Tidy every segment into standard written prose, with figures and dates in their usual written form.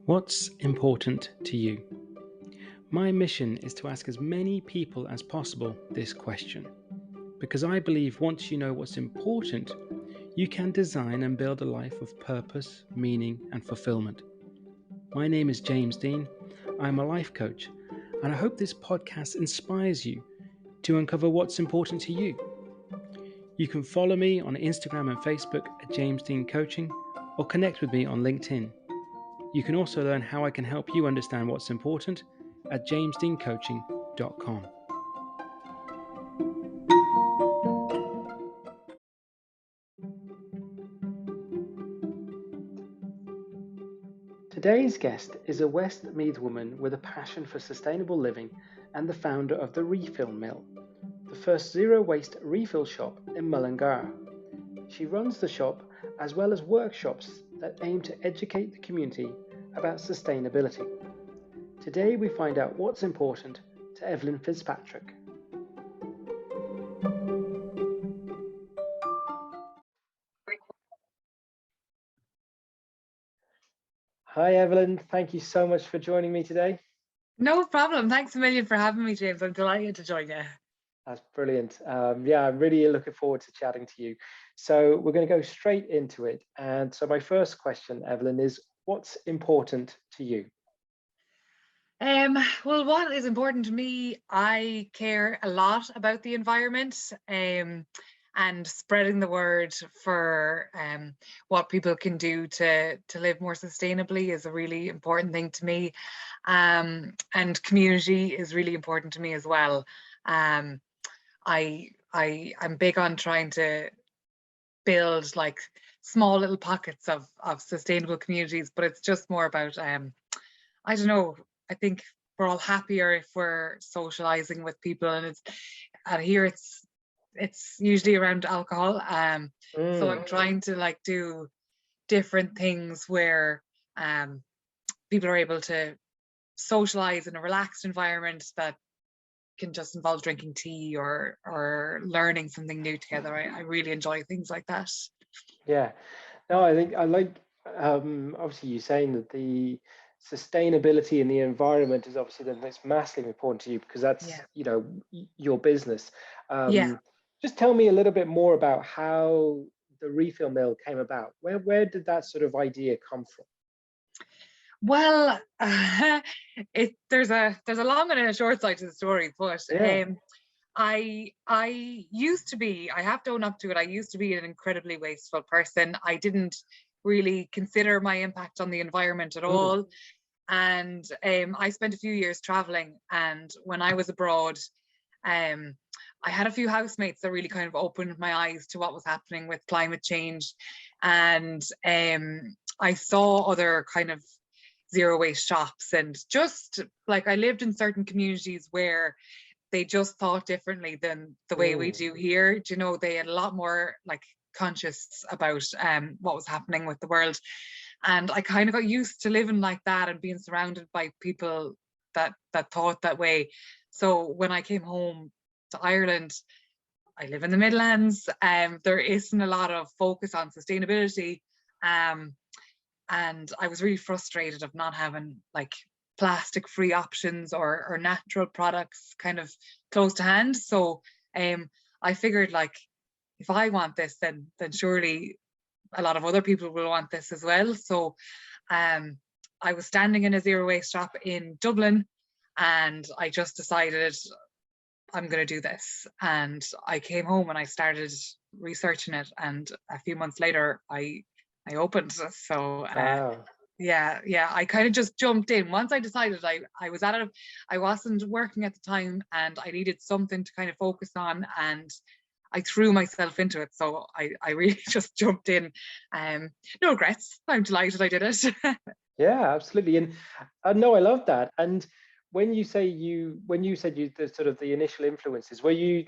What's important to you? My mission is to ask as many people as possible this question, because I believe once you know what's important, you can design and build a life of purpose, meaning, and fulfillment. My name is James Dean. I'm a life coach, and I hope this podcast inspires you to uncover what's important to you. You can follow me on Instagram and Facebook at James Dean Coaching, or connect with me on LinkedIn. You can also learn how I can help you understand what's important at jamesdeancoaching.com. Today's guest is a Westmeath woman with a passion for sustainable living and the founder of the Refil Mill, the first zero-waste refill shop in Mullingar. She runs the shop as well as workshops that aim to educate the community about sustainability. Today we find out what's important to Eibhlin Fitzpatrick. Hi Eibhlin, thank you so much for joining me today. No problem. Thanks a million for having me, James. I'm delighted to join you. That's brilliant. Yeah, I'm really looking forward to chatting to you. So we're going to go straight into it. And so my first question, Eibhlin, is what's important to you? Well, what is important to me, I care a lot about the environment and spreading the word for what people can do to live more sustainably is a really important thing to me. And community is really important to me as well. I'm big on trying to build like small little pockets of sustainable communities, but it's just more about I don't know, I think we're all happier if we're socializing with people, and here it's usually around alcohol. So I'm trying to like do different things where people are able to socialize in a relaxed environment that can just involve drinking tea or learning something new together. I really enjoy things like that. Yeah, no, I think I like obviously you saying that the sustainability in the environment is obviously something that's massively important to you because that's your business. Just tell me a little bit more about how the Refil Mill came about. Where did that sort of idea come from? Well, there's a long and a short side to the story, but I used to be, I have to own up to it, I used to be an incredibly wasteful person. I didn't really consider my impact on the environment at all. And I spent a few years traveling, and when I was abroad, I had a few housemates that really kind of opened my eyes to what was happening with climate change. And I saw other kind of zero waste shops, and just like I lived in certain communities where they just thought differently than the way we do here. You know, they had a lot more like conscious about what was happening with the world. And I kind of got used to living like that and being surrounded by people that thought that way. So when I came home to Ireland, I live in the Midlands, there isn't a lot of focus on sustainability. And I was really frustrated of not having like plastic free options or natural products kind of close to hand. So I figured like if I want this, then surely a lot of other people will want this as well. So I was standing in a zero waste shop in Dublin, and I just decided I'm going to do this. And I came home and I started researching it, and a few months later I opened. So yeah, I kind of just jumped in. Once I decided I was at it, I wasn't working at the time and I needed something to kind of focus on, and I threw myself into it. So I really just jumped in. No regrets. I'm delighted I did it. Yeah, absolutely. And no, I love that. And when you said the sort of the initial influences, were you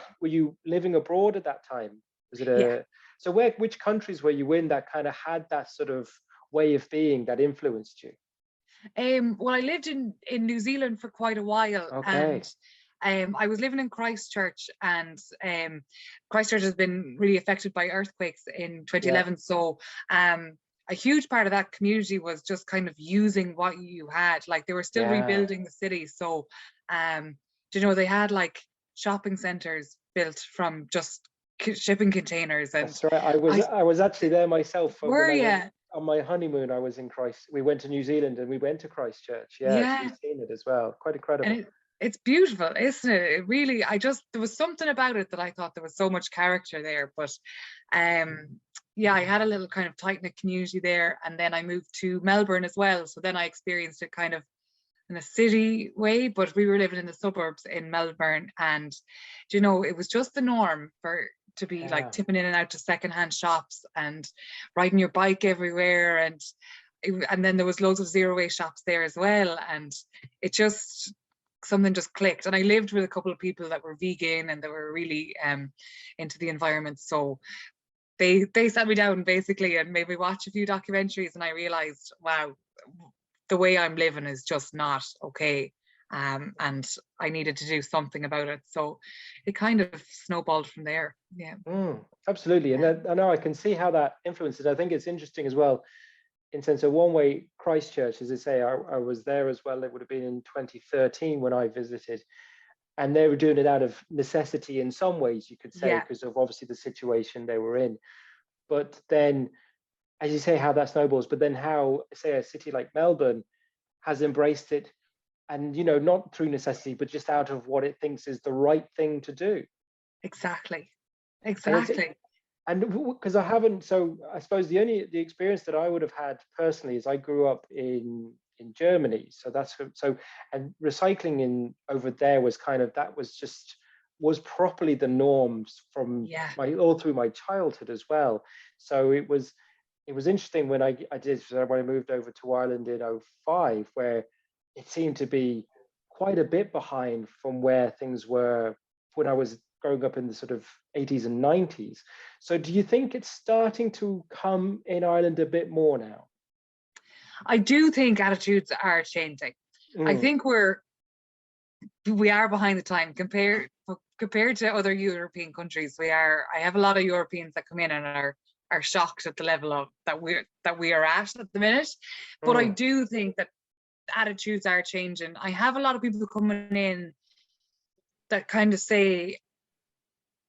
living abroad at that time? Was it so which countries were you in that kind of had that sort of way of being that influenced you? Well, I lived in New Zealand for quite a while. Okay. And I was living in Christchurch, and Christchurch has been really affected by earthquakes in 2011. So a huge part of that community was just kind of using what you had. Like they were still rebuilding the city. So, you know, they had like shopping centers built from just shipping containers. And that's right. I was actually there myself. Were you? On my honeymoon, I was in we went to New Zealand and we went to Christchurch. Yeah. So we've seen it as well. Quite incredible. And it's beautiful, isn't it? It really, there was something about it that I thought there was so much character there. But yeah, I had a little kind of tight-knit community there, and then I moved to Melbourne as well. So then I experienced it kind of in a city way, but we were living in the suburbs in Melbourne, and you know, it was just the norm to be like tipping in and out to secondhand shops and riding your bike everywhere, and then there was loads of zero waste shops there as well, and it just, something just clicked. And I lived with a couple of people that were vegan and they were really into the environment, so they sat me down basically and made me watch a few documentaries, and I realized, wow, the way I'm living is just not okay, and I needed to do something about it. So it kind of snowballed from there. Yeah. Absolutely. And I know I can see how that influences. I think it's interesting as well, in sense of one way, Christchurch, as I say, I was there as well. It would have been in 2013 when I visited, and they were doing it out of necessity in some ways, you could say, because of obviously the situation they were in. But then, as you say, how that snowballs, but then how, say, a city like Melbourne has embraced it, and, you know, not through necessity, but just out of what it thinks is the right thing to do. Exactly. And because I haven't, so I suppose the experience that I would have had personally is I grew up in Germany. So and recycling over there was kind of, was properly the norms from all through my childhood as well. So it was interesting when I moved over to Ireland in 2005, where it seemed to be quite a bit behind from where things were when I was growing up in the sort of 80s and 90s. So do you think it's starting to come in Ireland a bit more now? I do think attitudes are changing. I think we are behind the time compared to other European countries. I have a lot of Europeans that come in and are shocked at the level of that we are at the minute. But I do think that attitudes are changing. I have a lot of people coming in that kind of say,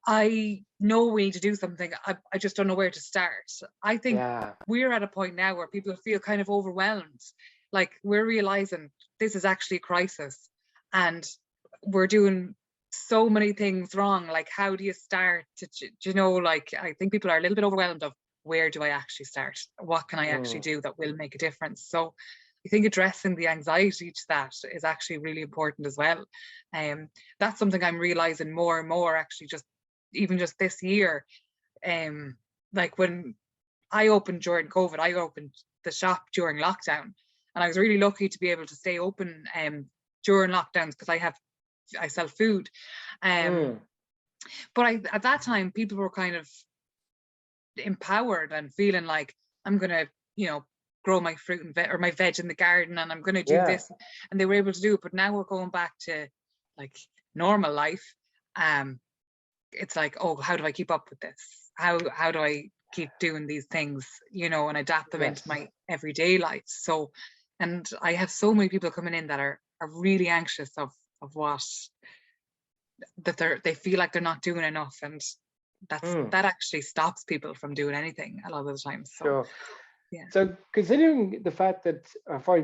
I know we need to do something, I just don't know where to start. I think we're at a point now where people feel kind of overwhelmed. Like, we're realizing this is actually a crisis and we're doing so many things wrong. Like, how do you start to, you know, like, I think people are a little bit overwhelmed of, where do I actually start? What can I actually do that will make a difference? So I think addressing the anxiety to that is actually really important as well. That's something I'm realizing more and more, actually, even just this year. Like, when I opened during COVID, I opened the shop during lockdown, and I was really lucky to be able to stay open during lockdowns because I sell food. But at that time, people were kind of empowered and feeling like, I'm gonna, you know, grow my fruit and my veg in the garden, and I'm gonna do this, and they were able to do it. But now we're going back to like normal life. It's like, oh, how do I keep up with this? How do I keep doing these things, you know, and adapt them into my everyday life? So, and I have so many people coming in that are really anxious of what, that they feel like they're not doing enough, and that actually stops people from doing anything a lot of the time. So so considering the fact that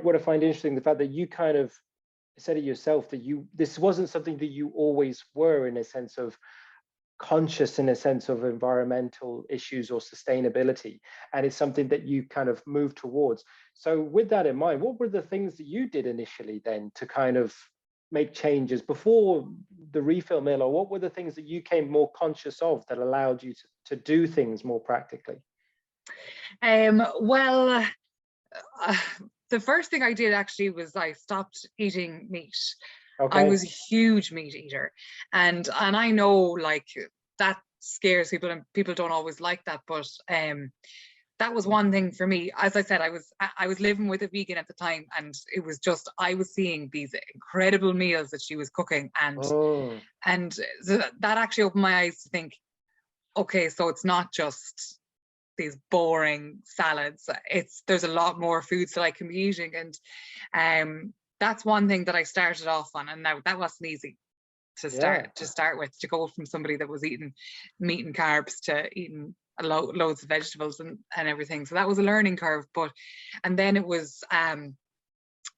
what I find interesting, the fact that you kind of said it yourself, that this wasn't something that you always were, in a sense of conscious, in a sense of environmental issues or sustainability, and it's something that you kind of moved towards. So with that in mind, what were the things that you did initially then to kind of make changes before the Refil Mill, or what were the things that you came more conscious of that allowed you to do things more practically? Well, the first thing I did actually was I stopped eating meat. I was a huge meat eater, and I know, like, that scares people and people don't always like that, but that was one thing for me. As I said, I was living with a vegan at the time, and it was just, I was seeing these incredible meals that she was cooking, and that actually opened my eyes to think, okay, so it's not just these boring salads. There's a lot more foods that I can be eating, and that's one thing that I started off on, and now that wasn't easy to start with, to go from somebody that was eating meat and carbs to eating loads of vegetables and everything. So that was a learning curve. And then it was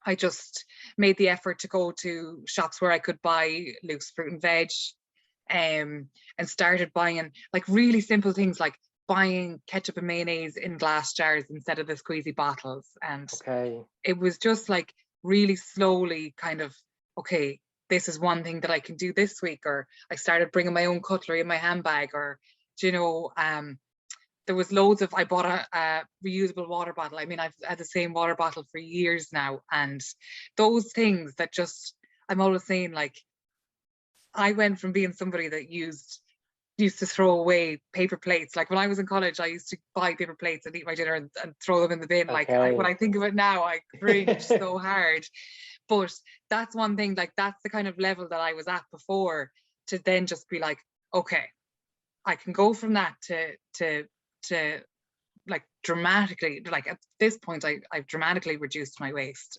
I just made the effort to go to shops where I could buy loose fruit and veg, and started buying like really simple things, like buying ketchup and mayonnaise in glass jars instead of the squeezy bottles. And it was just like really slowly kind of, okay, this is one thing that I can do this week. Or I started bringing my own cutlery in my handbag, or, you know, there was loads of, I bought a reusable water bottle. I mean, I've had the same water bottle for years now. And those things that just, I'm always saying, like, I went from being somebody that used to throw away paper plates. Like when I was in college, I used to buy paper plates and eat my dinner and throw them in the bin. Like when I think of it now, I cringe so hard. But that's one thing, like that's the kind of level that I was at before, to then just be like, okay, I can go from that to like dramatically, like at this point, I've dramatically reduced my waste.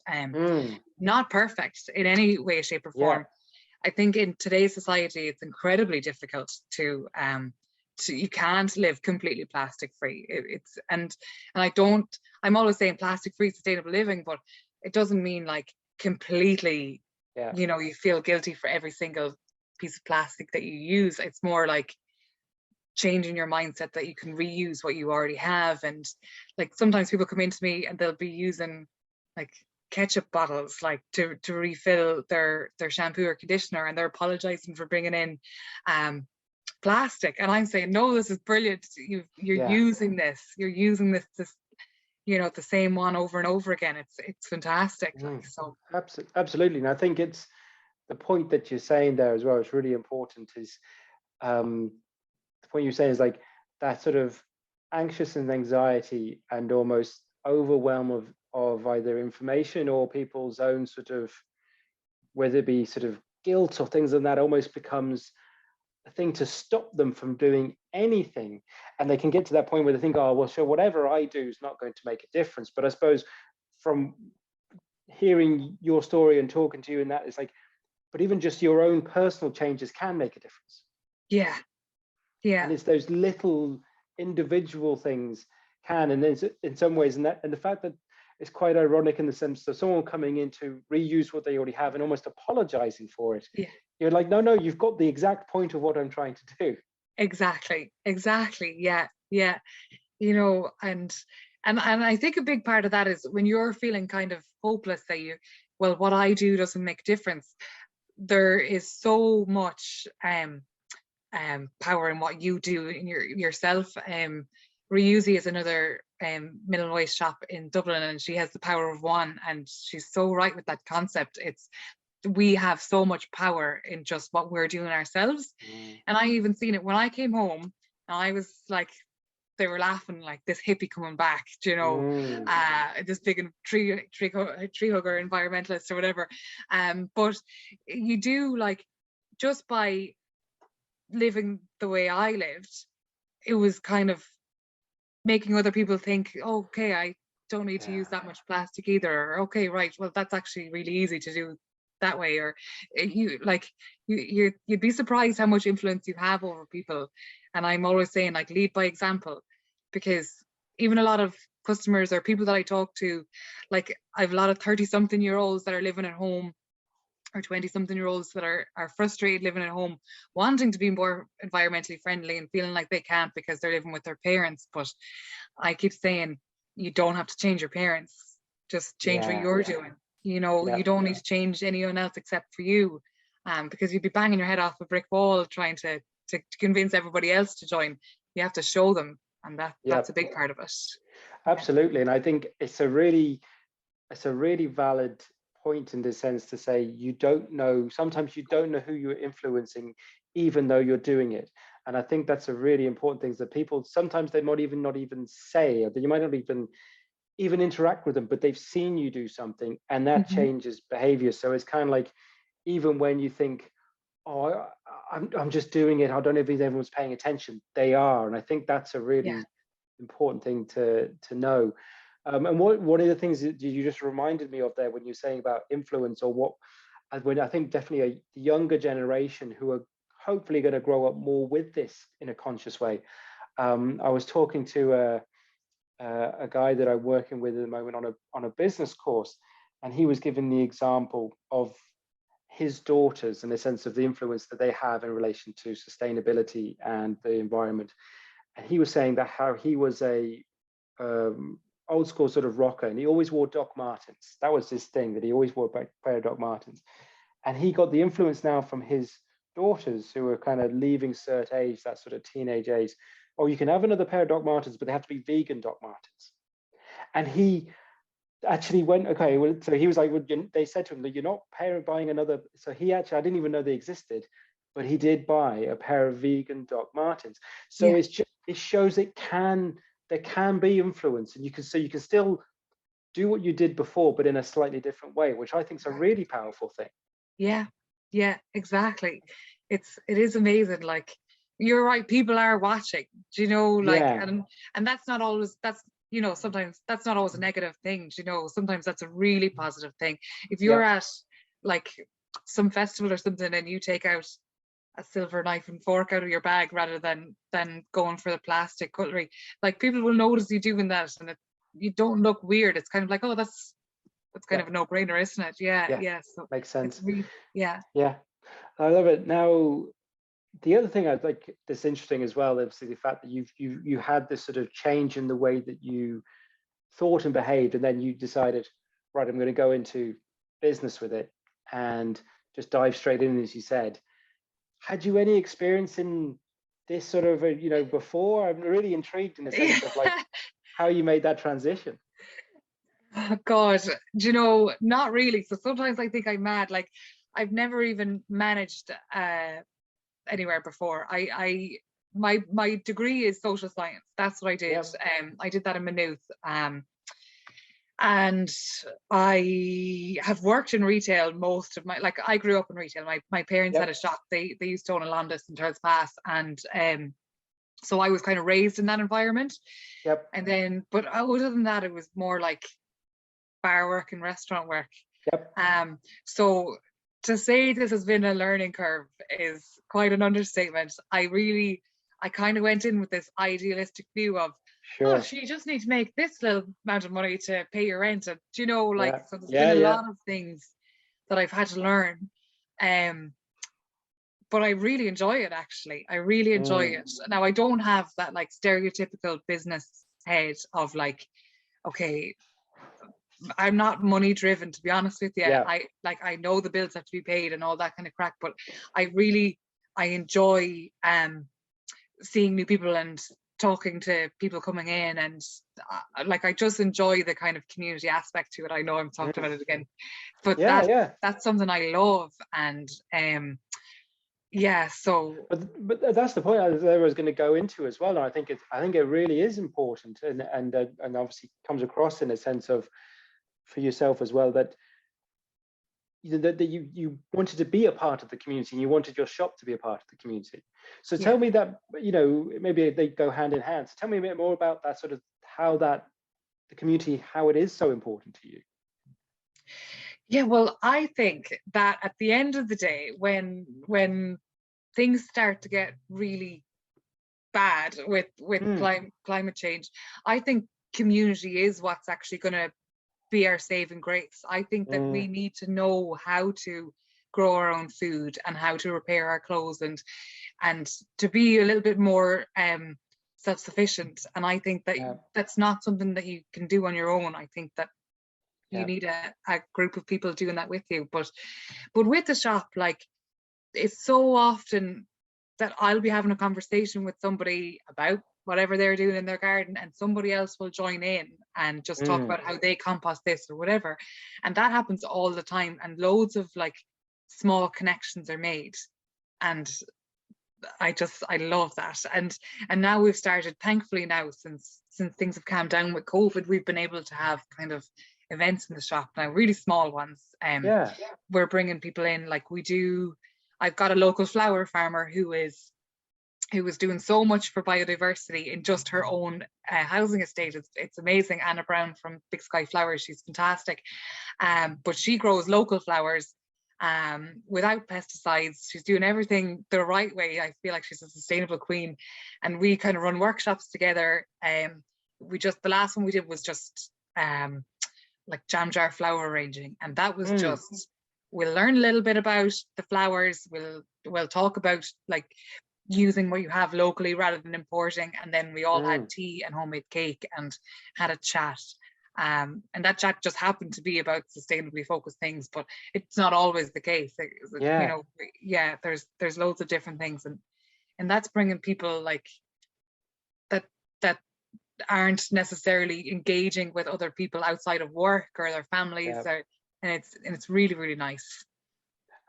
Not perfect in any way, shape or form. I think in today's society, it's incredibly difficult to you can't live completely plastic free. And I'm always saying plastic free sustainable living, but it doesn't mean like completely, you know, you feel guilty for every single piece of plastic that you use. It's more like changing your mindset that you can reuse what you already have. And like sometimes people come into me and they'll be using like ketchup bottles like to refill their shampoo or conditioner, and they're apologizing for bringing in plastic, and I'm saying, no, this is brilliant. You're using this you know, the same one over and over again. It's fantastic. Like, so absolutely. And I think it's the point that you're saying there as well, it's really important, is the point you're saying is like that sort of anxious and anxiety and almost overwhelm of either information or people's own sort of, whether it be sort of guilt or things like that, almost becomes a thing to stop them from doing anything. And they can get to that point where they think, oh, well, sure, whatever I do is not going to make a difference. But I suppose from hearing your story and talking to you and that, it's like, but even just your own personal changes can make a difference. And it's those little individual things can, and then in some ways, and the fact that it's quite ironic in the sense that someone coming in to reuse what they already have and almost apologizing for it. You're like, no, you've got the exact point of what I'm trying to do. Exactly. Yeah. You know, and I think a big part of that is when you're feeling kind of hopeless that well, what I do doesn't make a difference. There is so much power in what you do in yourself. Reusey is another minimum waste shop in Dublin, and she has the power of one, and she's so right with that concept. We have so much power in just what we're doing ourselves. And I even seen it when I came home, and I was like, they were laughing like this hippie coming back, you know, this big tree hugger environmentalist or whatever. But you do, like, just by living the way I lived, it was kind of making other people think, oh, okay, I don't need to use that much plastic either, or okay, right, well, that's actually really easy to do that way. Or you'd be surprised how much influence you have over people. And I'm always saying, like, lead by example, because even a lot of customers or people that I talk to, like, I have a lot of 30-something-year-olds that are living at home, or 20-something-year-olds that are frustrated living at home, wanting to be more environmentally friendly and feeling like they can't because they're living with their parents. But I keep saying, you don't have to change your parents, just change what you're doing. You know, you don't need to change anyone else except for you, because you'd be banging your head off a brick wall trying to convince everybody else to join. You have to show them, and that's a big part of it. Absolutely. And I think it's a really valid point in the sense to say, you don't know, sometimes you don't know who you're influencing, even though you're doing it. And I think that's a really important thing, that people sometimes, they might not even say, or that you might not even interact with them, but they've seen you do something and that changes behavior. So it's kind of like, even when you think, oh, I'm just doing it, I don't know if everyone's paying attention, they are. And I think that's a really important thing to know. And one of the things that you just reminded me of there when you're saying about influence, or what, when I think definitely the younger generation who are hopefully going to grow up more with this in a conscious way. I was talking to a guy that I'm working with at the moment on a business course, and he was giving the example of his daughters and the sense of the influence that they have in relation to sustainability and the environment. And he was saying that how he was a old school sort of rocker, and he always wore Doc Martens. That was his thing, that he always wore a pair of Doc Martens. And he got the influence now from his daughters, who are kind of leaving cert age, that sort of teenage age. Oh, you can have another pair of Doc Martens, but they have to be vegan Doc Martens. And he actually went, okay, well, so he was like, well, they said to him that you're not buying another. So he actually, I didn't even know they existed, but he did buy a pair of vegan Doc Martens. So it's just, it shows there can be influence, and you can still do what you did before, but in a slightly different way, which I think is a really powerful thing. Yeah, exactly. It is amazing. Like, you're right, people are watching, do you know, like, and that's not always, that's, you know, sometimes that's not always a negative thing, you know, sometimes that's a really positive thing. If you're at like some festival or something and you take out a silver knife and fork out of your bag rather than going for the plastic cutlery, like, people will notice you doing that, and you don't look weird. It's kind of like, oh, that's kind of a no-brainer, isn't it? Yeah, so makes sense. really, yeah, I love it. Now, the other thing I'd like that's interesting as well, obviously, the fact that you had this sort of change in the way that you thought and behaved, and then you decided, right, I'm going to go into business with it and just dive straight in, as you said. Had you any experience in this sort of, you know, before? I'm really intrigued in the sense of like how you made that transition. Oh God, do you know, not really. So sometimes I think I'm mad. Like, I've never even managed anywhere before. My degree is social science. That's what I did. I did that in Maynooth. And I have worked in retail most of my, like, I grew up in retail. My parents had a shop. They used to own a Londis in Turles Pass, and so I was kind of raised in that environment. And then, but other than that, it was more like bar work and restaurant work. So to say this has been a learning curve is quite an understatement. I kind of went in with this idealistic view of, oh, you just need to make this little amount of money to pay your rent, and, you know, like, so there's been a lot of things that I've had to learn, but I really enjoy it, actually. I really enjoy it. Now, I don't have that like stereotypical business head of like, okay, I'm not money driven, to be honest with you. I know the bills have to be paid and all that kind of crack, but I enjoy seeing new people and talking to people coming in, and like, I just enjoy the kind of community aspect to it. I know I'm talking about it again, but that's something I love. And so but that's the point I was going to go into as well. And I think it really is important, and obviously comes across in a sense of, for yourself as well, that you wanted to be a part of the community, and you wanted your shop to be a part of the community. So tell me that, you know, maybe they go hand in hand. So tell me a bit more about that, sort of how the community, how it is so important to you. Yeah, well, I think that at the end of the day, when things start to get really bad with climate change, I think community is what's actually going to be our saving grace. I think that we need to know how to grow our own food and how to repair our clothes, and to be a little bit more self-sufficient. And I think that that's not something that you can do on your own. I think that you need a group of people doing that with you. But with the shop, like, it's so often that I'll be having a conversation with somebody about whatever they're doing in their garden, and somebody else will join in and just talk about how they compost this or whatever. And that happens all the time, and loads of like small connections are made, and I love that. And now we've started, thankfully, now since things have calmed down with COVID, we've been able to have kind of events in the shop now, really small ones. We're bringing people in, like, I've got a local flower farmer who is who was doing so much for biodiversity in just her own housing estate. It's amazing. Anna Brown from Big Sky Flowers, she's fantastic. But she grows local flowers without pesticides. She's doing everything the right way. I feel like she's a sustainable queen. And we kind of run workshops together. The last one we did was just like jam jar flower arranging. And that was just, we'll learn a little bit about the flowers. We'll talk about like using what you have locally rather than importing, and then we all had tea and homemade cake and had a chat, and that chat just happened to be about sustainably focused things, but it's not always the case. You know, there's loads of different things, and that's bringing people like that aren't necessarily engaging with other people outside of work or their families, and it's really, really nice.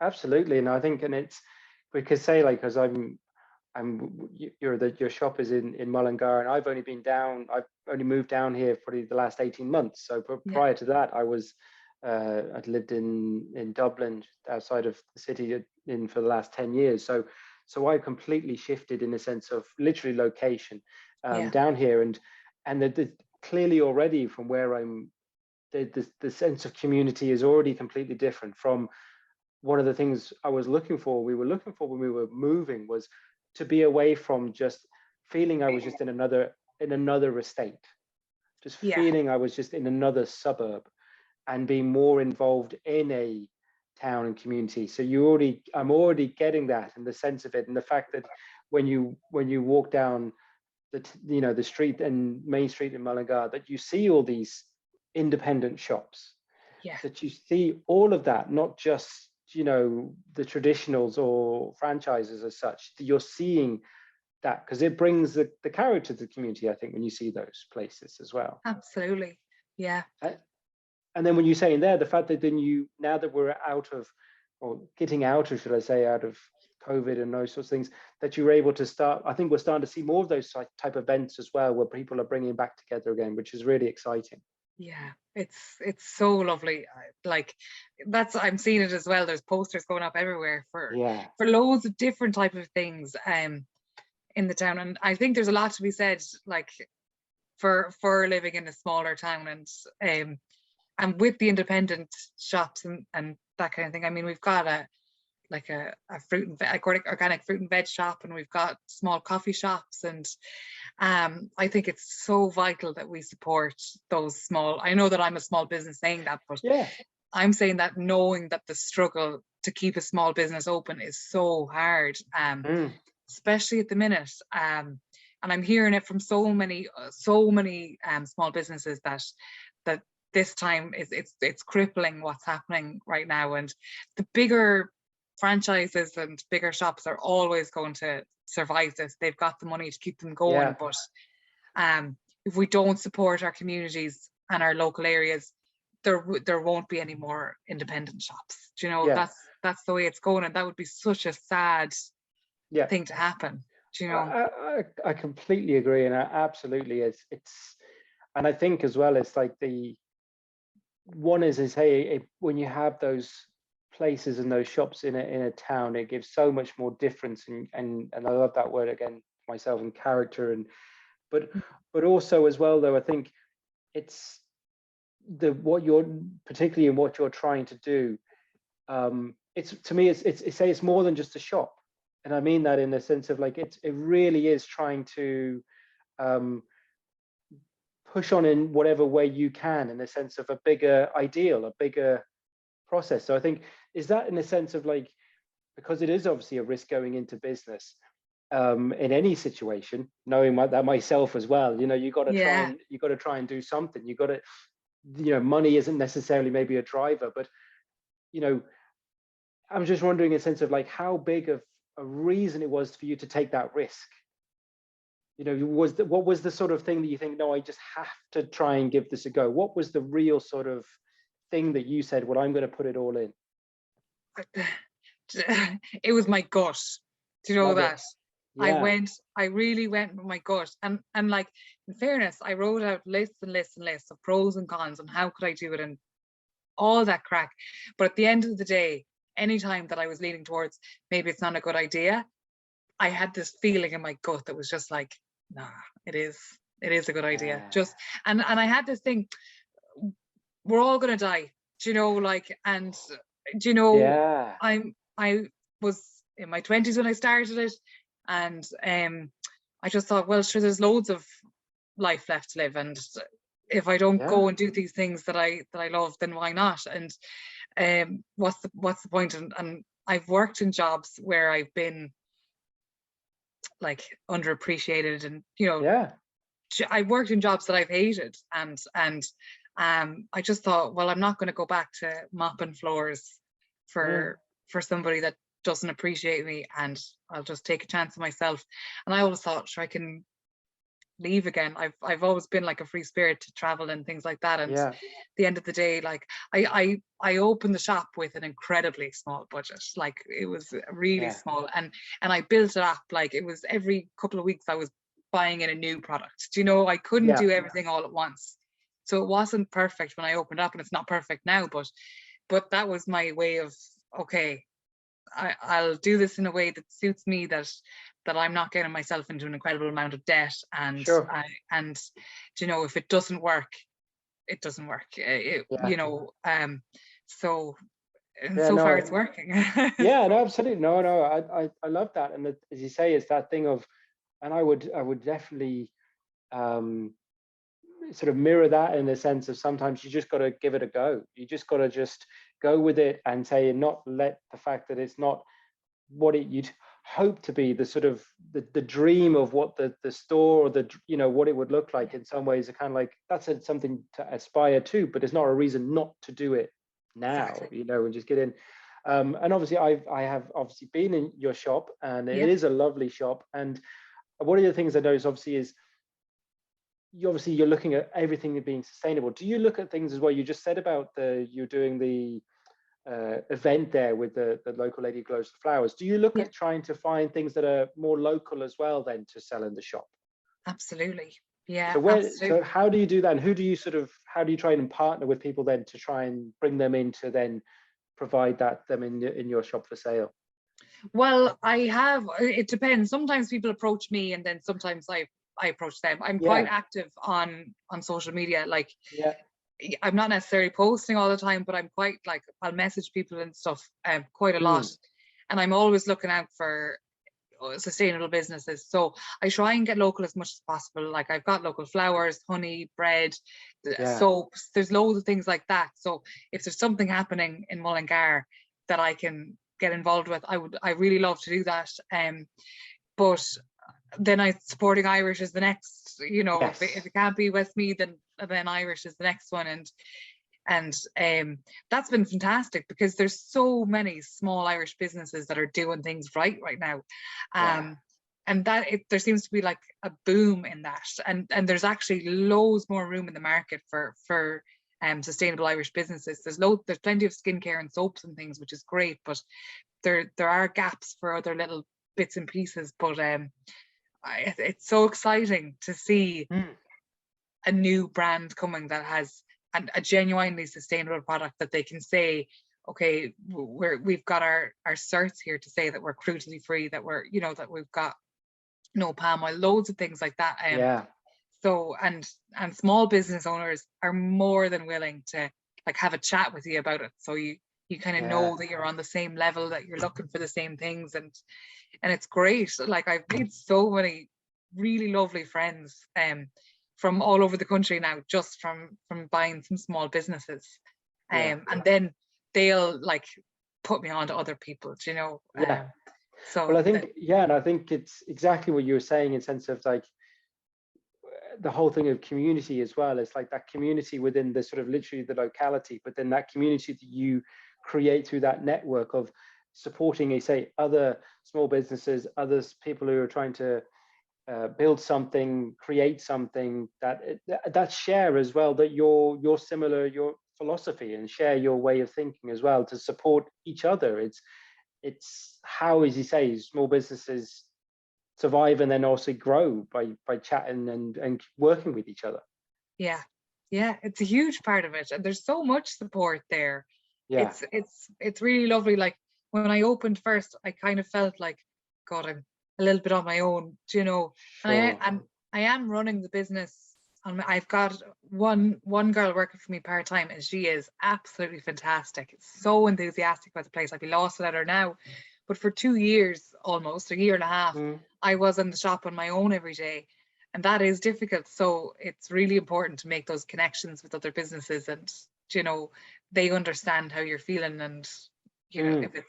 Absolutely. And I think, and it's, we could say, like, because your shop is in Mullingar, and I've only moved down here probably the last 18 months. So prior to that, I'd lived in Dublin, outside of the city, for the last 10 years. So I completely shifted in a sense of literally location down here, and clearly already from where I'm, the sense of community is already completely different from one of the things we were looking for when we were moving, was to be away from just feeling I was just in another estate, just feeling I was just in another suburb, and being more involved in a town and community. So I'm already getting that, and the sense of it, and the fact that when you walk down the street and main street in Mullingar, that you see all these independent shops, that you see all of that, not just the traditionals or franchises as such. You're seeing that because it brings the character to the community, I think, when you see those places as well. Absolutely. Yeah. And then when you say in there, the fact that now that we're getting out of, should I say, out of COVID and those sorts of things, that you're able to start, I think we're starting to see more of those type of events as well, where people are bringing back together again, which is really exciting. Yeah, it's so lovely. Like, I'm seeing it as well. There's posters going up everywhere for loads of different type of things in the town, and I think there's a lot to be said, like, for living in a smaller town, and with the independent shops and that kind of thing. I mean, we've got a organic fruit and veg shop, and we've got small coffee shops, and I think it's so vital that we support those small. I know that I'm a small business saying that, but I'm saying that knowing that the struggle to keep a small business open is so hard, especially at the minute, and I'm hearing it from so many small businesses that this time it's crippling what's happening right now, and the bigger franchises and bigger shops are always going to survive this. They've got the money to keep them going, but if we don't support our communities and our local areas, there won't be any more independent shops. Do you know, that's the way it's going, and that would be such a sad thing to happen. Do you know? I completely agree, and absolutely it's and I think as well, it's like the one is hey, when you have those places and those shops in a town, it gives so much more difference, and I love that word again myself, and character, and but also as well, though, I think it's what you're particularly in what you're trying to do, it's, to me, it's more than just a shop, and I mean that in the sense of like it really is trying to push on in whatever way you can, in the sense of a bigger ideal, a bigger process. So I think, is that in a sense of like, because it is obviously a risk going into business, in any situation, knowing that myself as well, you got to try and do something. You got to, money isn't necessarily maybe a driver, but I'm just wondering in a sense of like how big of a reason it was for you to take that risk. What was the sort of thing that you think, no, I just have to try and give this a go? What was the real sort of thing that you said, well, I'm going to put it all in? It was my gut. Do you know that? Yeah. I really went with my gut, and like, in fairness, I wrote out lists and lists and lists of pros and cons and how could I do it and all that crack. But at the end of the day, anytime that I was leaning towards maybe it's not a good idea, I had this feeling in my gut that was just like, nah, it is a good idea. Just and I had this thing, we're all gonna die, do you know, like, and do you know, I was in my 20s when I started it, and I just thought, well, sure, there's loads of life left to live, and if I don't go and do these things that I love, then why not? And what's the point? And I've worked in jobs where I've been like underappreciated, and you know, I worked in jobs that I've hated, and I just thought, well, I'm not going to go back to mopping floors for somebody that doesn't appreciate me, and I'll just take a chance on myself. And I always thought, sure, I can leave again. I've always been like a free spirit to travel and things like that. And at the end of the day, like I opened the shop with an incredibly small budget. Like it was really small, and I built it up. Like it was every couple of weeks I was buying in a new product. Do you know, I couldn't do everything all at once. So it wasn't perfect when I opened up, and it's not perfect now, but that was my way of, okay, I'll do this in a way that suits me, that I'm not getting myself into an incredible amount of debt, and and you know, if it doesn't work, it doesn't work. You know, so far it's working. No, absolutely. No, I love that. And as you say, it's that thing of, and I would definitely sort of mirror that, in the sense of sometimes you just got to give it a go. You just got to just go with it and say, and not let the fact that it's not what you'd hope to be, the sort of the dream of what the store, or the, you know, what it would look like. In some ways, it kind of like, that's something to aspire to, but it's not a reason not to do it now. You know, and just get in. And obviously I have obviously been in your shop, and it is a lovely shop. And one of the things I notice obviously is, you're looking at everything being sustainable. Do you look at things as well? You just said about you're doing the event there with the local lady who grows the flowers. Do you look at trying to find things that are more local as well then to sell in the shop? Absolutely. Yeah. So how do you do that? And how do you try and partner with people then to try and bring them in to then provide them in your shop for sale? Well, it depends. Sometimes people approach me, and then sometimes I approach them. I'm quite active on social media. Like, I'm not necessarily posting all the time, but I'm quite like, I'll message people and stuff quite a lot, and I'm always looking out for sustainable businesses. So I try and get local as much as possible. Like, I've got local flowers, honey, bread, soaps. There's loads of things like that. So if there's something happening in Mullingar that I can get involved with, I really love to do that. But then supporting Irish is the next, you know, if it can't be Westmeath, then Irish is the next one. And that's been fantastic, because there's so many small Irish businesses that are doing things right now. And there seems to be like a boom in that, and there's actually loads more room in the market for sustainable Irish businesses. There's plenty of skincare and soaps and things, which is great, but there are gaps for other little bits and pieces. But it's so exciting to see a new brand coming that has a genuinely sustainable product, that they can say, okay, we've got our certs here to say that we're cruelty free, that we're, you know, that we've got no palm oil, loads of things like that. So and small business owners are more than willing to like have a chat with you about it, so you kind of know that you're on the same level, that you're looking for the same things, and it's great. Like, I've made so many really lovely friends from all over the country now, just from buying some small businesses, and then they'll like put me on to other people, you know. So well, I think and I think it's exactly what you were saying, in sense of like the whole thing of community as well. It's like that community within the sort of literally the locality, but then that community that you create through that network of supporting, say, other small businesses, others, people who are trying to build something, create something, that share as well, that you're similar, your philosophy, and share your way of thinking as well, to support each other. It's how, as you say, small businesses survive and then also grow by chatting and working with each other. Yeah, it's a huge part of it, and there's so much support there. It's really lovely. Like, when I opened first, I kind of felt like, God, I'm a little bit on my own, you know. Sure. And I am running the business. I've got one girl working for me part-time, and she is absolutely fantastic. So enthusiastic about the place. I'd be lost without her now. But for 2 years, almost a year and a half, I was in the shop on my own every day, and that is difficult. So it's really important to make those connections with other businesses, and you know, they understand how you're feeling, and you know, if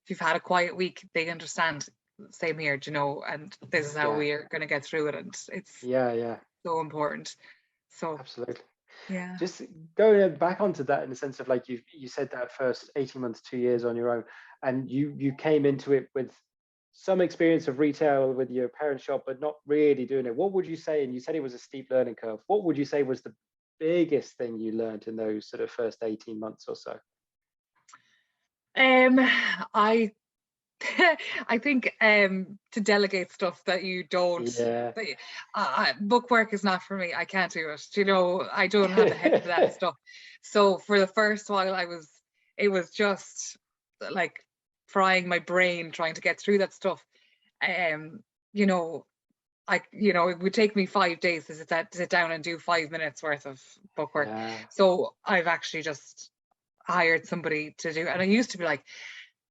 you've had a quiet week, they understand. Same here, you know, and this is how we are going to get through it, and it's so important. So absolutely. Yeah. Just going back onto that in the sense of like you said that first 18 months, 2 years on your own, and you came into it with some experience of retail with your parents' shop, but not really doing it. What would you say? And you said it was a steep learning curve. What would you say was the biggest thing you learned in those sort of first 18 months or so? I think to delegate stuff that you don't. Bookwork is not for me. I can't do it. You know, I don't have the head for that stuff. So for the first while, it was just like frying my brain trying to get through that stuff. You know, it would take me 5 days to sit down and do 5 minutes worth of bookwork. So I've actually just hired somebody to do, and I used to be like,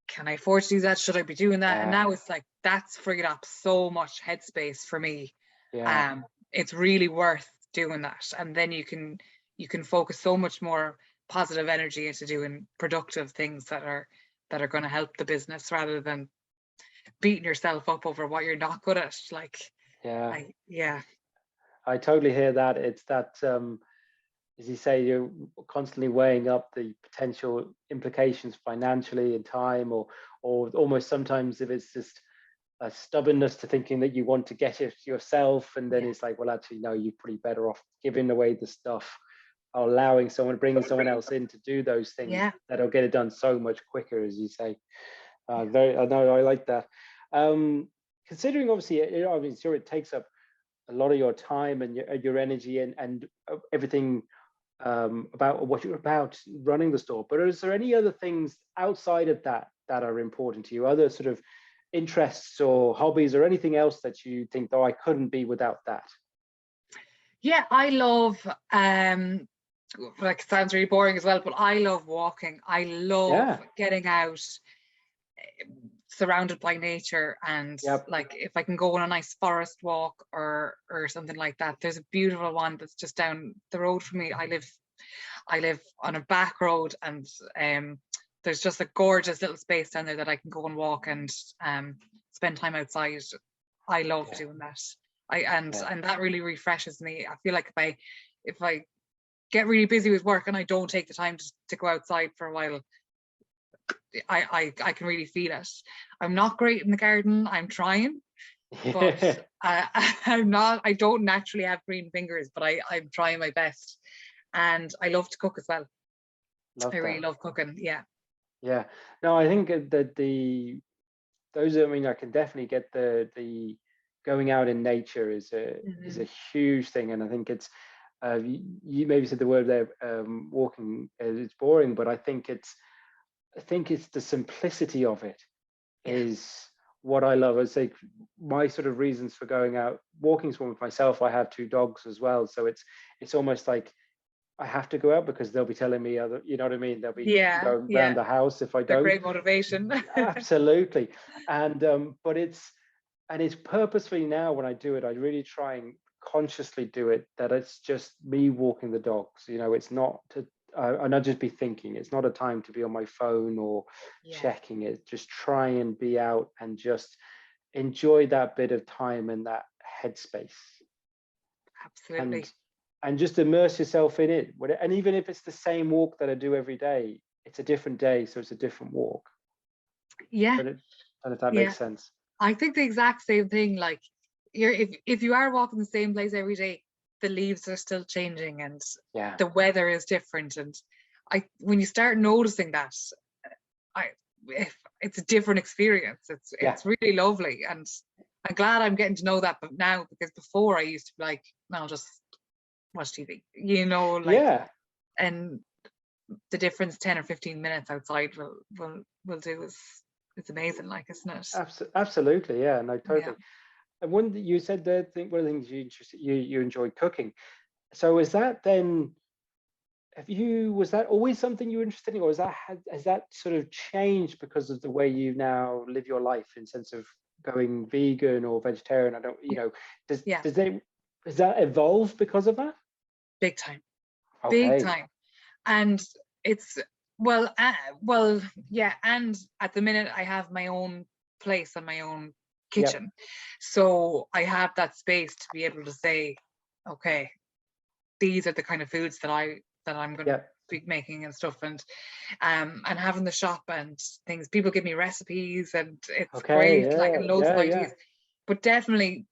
can I afford to do that? Should I be doing that? And now it's like, that's freed up so much headspace for me. It's really worth doing that. And then you can focus so much more positive energy into doing productive things that are going to help the business, rather than beating yourself up over what you're not good at. Like, I totally hear that. It's that, as you say, you're constantly weighing up the potential implications financially in time, or almost sometimes if it's just a stubbornness to thinking that you want to get it yourself, and then it's like, well, actually, no, you're pretty better off giving away the stuff, or bringing someone else in to do those things that'll get it done so much quicker, as you say. I know, I like that. Considering obviously, I mean, sure, it takes up a lot of your time and your energy and everything about what you're about running the store, but is there any other things outside of that are important to you, other sort of interests or hobbies or anything else that you think, oh, I couldn't be without that? I love like, it sounds really boring as well, but I love walking. I love getting out, surrounded by nature, and like if I can go on a nice forest walk or something like that. There's a beautiful one that's just down the road from me. I live on a back road, and there's just a gorgeous little space down there that I can go and walk and spend time outside. I love doing that. And that really refreshes me. I feel like if I get really busy with work and I don't take the time to go outside for a while, I can really feel it. I'm not great in the garden. I'm trying, but I don't naturally have green fingers, but I'm trying my best. And I love to cook as well. I really love cooking. No, I think that I mean, I can definitely get the going out in nature is a huge thing. And I think it's you maybe said the word there, walking, it's boring, but I think it's the simplicity of it is what I love. I'd say my sort of reasons for going out walking is one with myself. I have 2 dogs as well, so it's almost like I have to go out because they'll be telling me other, you know what I mean? They'll be going around the house if I don't. Great motivation. Absolutely. And but it's purposefully now when I do it, I really try and consciously do it, that it's just me walking the dogs. You know, it's not to and I'll just be thinking. It's not a time to be on my phone or checking it. Just try and be out and just enjoy that bit of time and that headspace. Absolutely. And just immerse yourself in it. And even if it's the same walk that I do every day, it's a different day, so it's a different walk. And if that makes sense. I think the exact same thing. Like, if you are walking the same place every day, the leaves are still changing, and the weather is different. And when you start noticing that, it's a different experience. It's really lovely, and I'm glad I'm getting to know that. But now, because before I used to be like, no, I'll just watch TV, you know, like, and the difference 10 or 15 minutes outside will do is it's amazing, like, isn't it? Absolutely, yeah, no, totally. Yeah. And one that you said there, one of the things you enjoy cooking. So is that then? Was that always something you were interested in, or has that sort of changed because of the way you now live your life in sense of going vegan or vegetarian? I don't, does Yeah, has that evolved because of that? big time, big Okay. time. And it's, well, yeah. And at the minute I have my own place and my own kitchen. So I have that space to be able to say, okay, these are the kind of foods that I'm going to be making and stuff, and having the shop and things. People give me recipes and it's great, like, and loads of ideas. But definitely,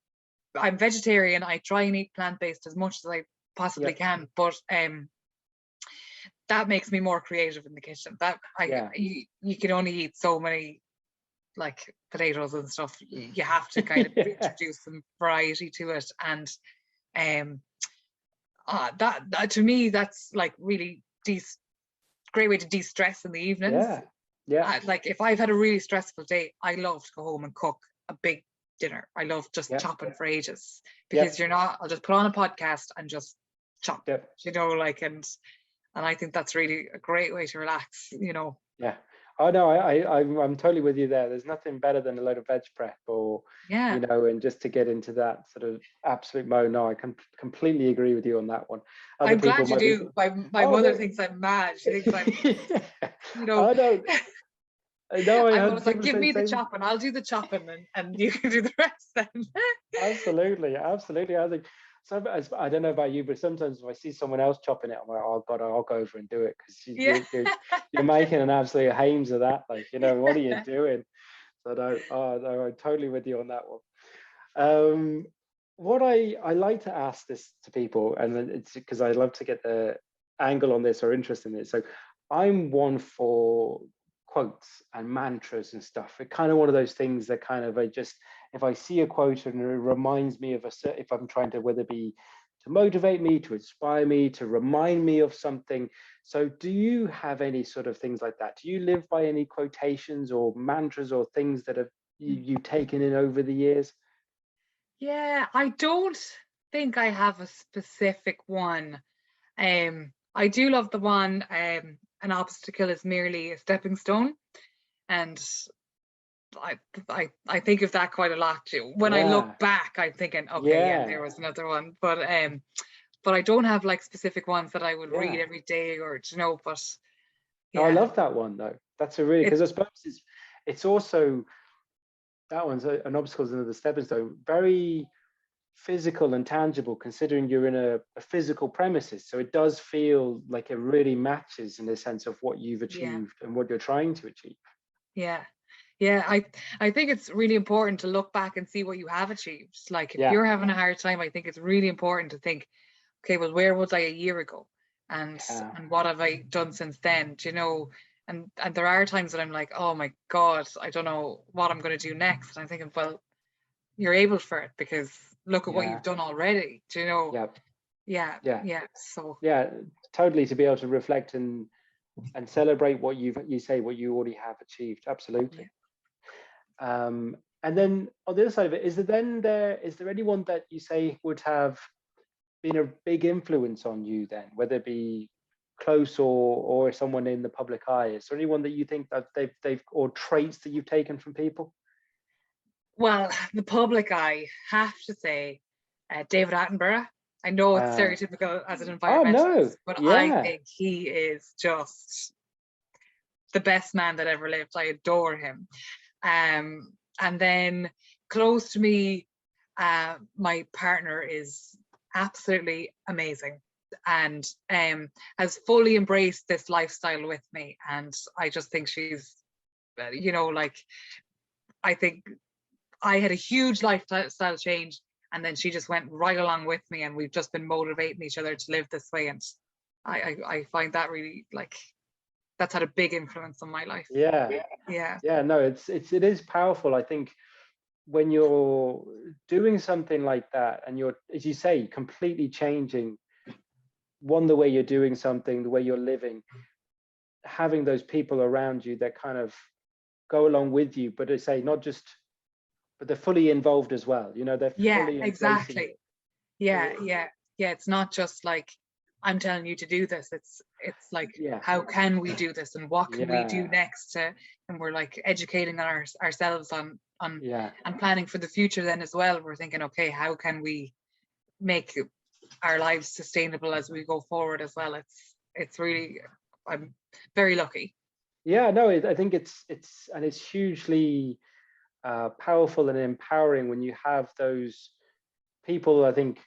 I'm vegetarian. I try and eat plant-based as much as I possibly can, but that makes me more creative in the kitchen. That you can only eat so many, like, potatoes and stuff. You have to kind of introduce some variety to it, and that to me, that's like really great way to de-stress in the evenings. Like, if I've had a really stressful day, I love to go home and cook a big dinner. I love just chopping for ages, because I'll just put on a podcast and just chop, like, and I think that's really a great way to relax, Oh no, I'm totally with you there. There's nothing better than a load of veg prep, or and just to get into that sort of absolute mode. No, I can completely agree with you on that one. I'm glad you do. My mother thinks I'm mad. She thinks I'm, I don't. No, I was like, give me the chopping. I'll do the chopping, and you can do the rest then. Absolutely. I think. So I don't know about you, but sometimes if I see someone else chopping it, I'm like, oh God, I'll go over and do it, because you're making an absolute hames of that. Like, what are you doing? So no, I'm totally with you on that one. What I like to ask this to people, and it's because I love to get the angle on this or interest in it. So I'm one for quotes and mantras and stuff. It's kind of one of those things that kind of, if I see a quote and it reminds me of if I'm trying to, whether it be to motivate me, to inspire me, to remind me of something. So do you have any sort of things like that? Do you live by any quotations or mantras or things that have you've taken in over the years? Yeah, I don't think I have a specific one. I do love the one, an obstacle is merely a stepping stone, and I think of that quite a lot too. When I look back, I'm thinking, okay, there was another one, but I don't have like specific ones that I would read every day, or but no, I love that one though. That's a really, because I suppose it's also, that one's an obstacle is another stepping stone. Very physical and tangible, considering you're in a physical premises, so it does feel like it really matches in the sense of what you've achieved and what you're trying to achieve. I think it's really important to look back and see what you have achieved. Like, if you're having a hard time, I think it's really important to think, okay, well, where was I a year ago, and what have I done since then? And there are times that I'm like, oh my God, I don't know what I'm going to do next, and I'm thinking, well, you're able for it, because look at what you've done already. So totally, to be able to reflect and celebrate what you already have achieved. Absolutely. And then on the other side of it, is there anyone that you say would have been a big influence on you then, whether it be close or someone in the public eye? Is there anyone that you think that they've or traits that you've taken from people? Well, the public eye, have to say, David Attenborough. I know it's stereotypical as an environmentalist, but I think he is just the best man that ever lived. I adore him. And then close to me, my partner is absolutely amazing, and has fully embraced this lifestyle with me. And I just think she's, like, I think I had a huge lifestyle change, and then she just went right along with me, and we've just been motivating each other to live this way. And I find that really, like, that's had a big influence on my life. No, it is powerful. I think when you're doing something like that, and you're, as you say, completely changing the way you're doing something, the way you're living, having those people around you that kind of go along with you, but I say not just, but they're fully involved as well. You know, they're fully exactly. it. Yeah. It's not just like I'm telling you to do this. It's like, how can we do this, and what can we do next? And we're like educating ourselves on and planning for the future. Then as well, we're thinking, okay, how can we make our lives sustainable as we go forward as well? It's really, I'm very lucky. Yeah, no, I think it's hugely powerful and empowering when you have those people, I think,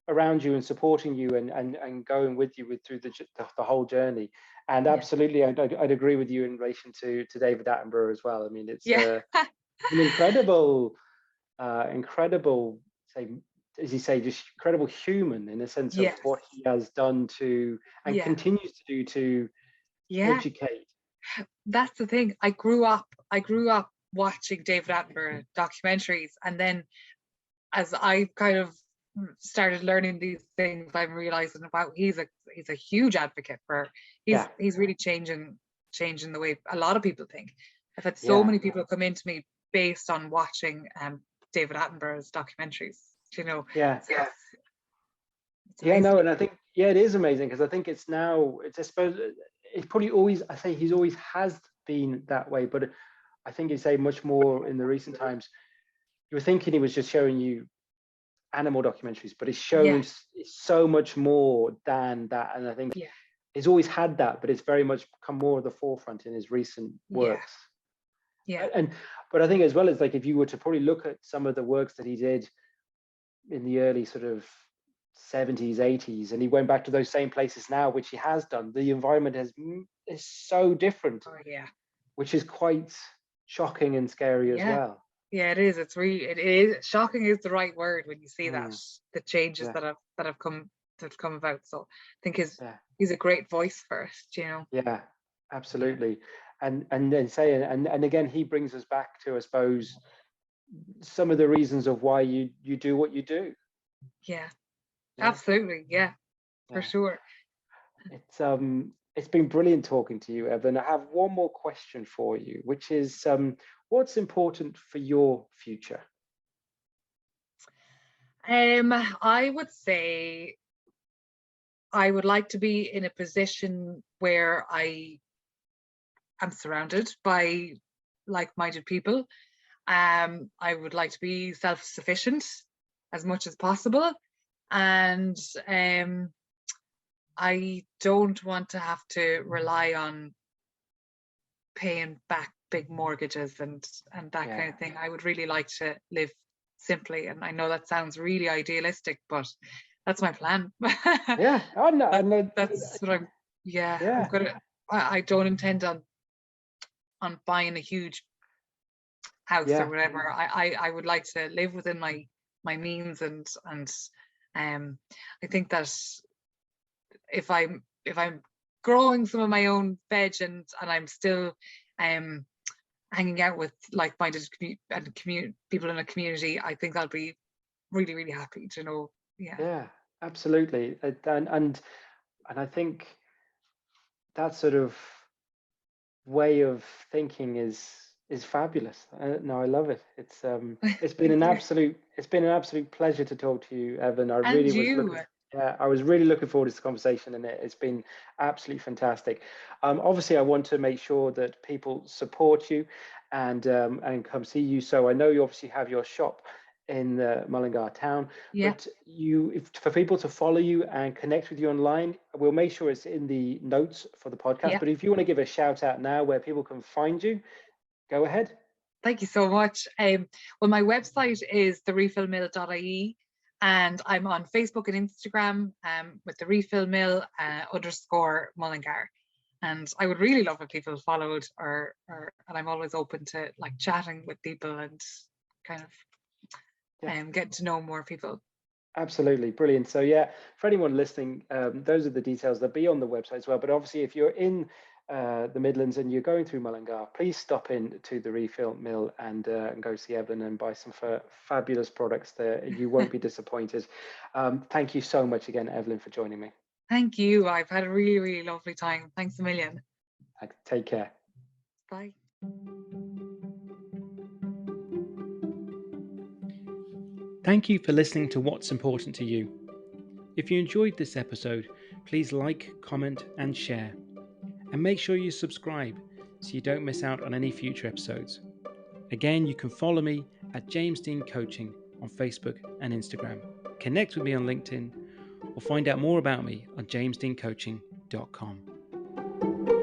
around you and supporting you and going with you through the whole journey. And absolutely, I'd agree with you in relation to 𝙤𝙗𝙗 𝙤𝙗𝙗 as well. I mean, it's an incredible, say, as you say, just incredible human in the sense of what he has done to and continues to do to educate. That's the thing. I grew up watching David Attenborough documentaries, and then as I kind of started learning these things, I'm realizing, wow, he's a huge advocate for. He's really changing the way a lot of people think. I've had so many people come into me based on watching David Attenborough's documentaries. You know. No, and I think it is amazing, because I think it's now, I suppose it's probably always, I say he's always has been that way, but I think you say much more in the recent times. You were thinking he was just showing you animal documentaries, but it shows so much more than that. And I think he's always had that, but it's very much come more at the forefront in his recent works. But I think as well as, like, if you were to probably look at some of the works that he did in the early sort of 70s, 80s, and he went back to those same places now, which he has done, the environment is so different, which is quite shocking and scary as well. Yeah, it is. It is shocking is the right word when you see that, the changes that have come about. So I think he's a great voice for us, you know. Yeah, absolutely. And then saying, and again, he brings us back to, I suppose, some of the reasons of why you do what you do. Absolutely, for sure. It's been brilliant talking to you, Eibhlin. I have one more question for you, which is, what's important for your future? I would say I would like to be in a position where I am surrounded by like-minded people. I would like to be self-sufficient as much as possible, and I don't want to have to rely on paying back big mortgages and that kind of thing. I would really like to live simply, and I know that sounds really idealistic, but that's my plan. That's what I'm. I'm gonna. I don't intend on buying a huge house or whatever. I would like to live within my means, and I think that if I'm growing some of my own veg and I'm still hanging out with like-minded people in a community, I think I'll be really, really happy to know. Yeah, absolutely. And I think that sort of way of thinking is fabulous. No, I love it. It's been an absolute pleasure to talk to you, Eibhlin. I was really looking forward to this conversation, and it's been absolutely fantastic. Obviously, I want to make sure that people support you and come see you. So I know you obviously have your shop in Mullingar town, but for people to follow you and connect with you online, we'll make sure it's in the notes for the podcast. But if you want to give a shout out now where people can find you, go ahead. Thank you so much. Well, my website is 𝙒𝙗𝙗 and I'm on Facebook and Instagram with the Refil Mill _Mullingar. And I would really love if people followed, and I'm always open to chatting with people and kind of getting to know more people. Absolutely, brilliant. So for anyone listening, those are the details that be on the website as well. But obviously, if you're in the Midlands and you're going through Mullingar, please stop in to the Refil Mill and go see Eibhlin and buy some fabulous products there. You won't be disappointed. Thank you so much again, Eibhlin, for joining me. Thank you. I've had a really, really lovely time. Thanks a million. Take care. Bye. Thank you for listening to What's Important to You. If you enjoyed this episode, please like, comment and share. And make sure you subscribe so you don't miss out on any future episodes. Again, you can follow me at James Dean Coaching on Facebook and Instagram. Connect with me on LinkedIn or find out more about me on jamesdeancoaching.com.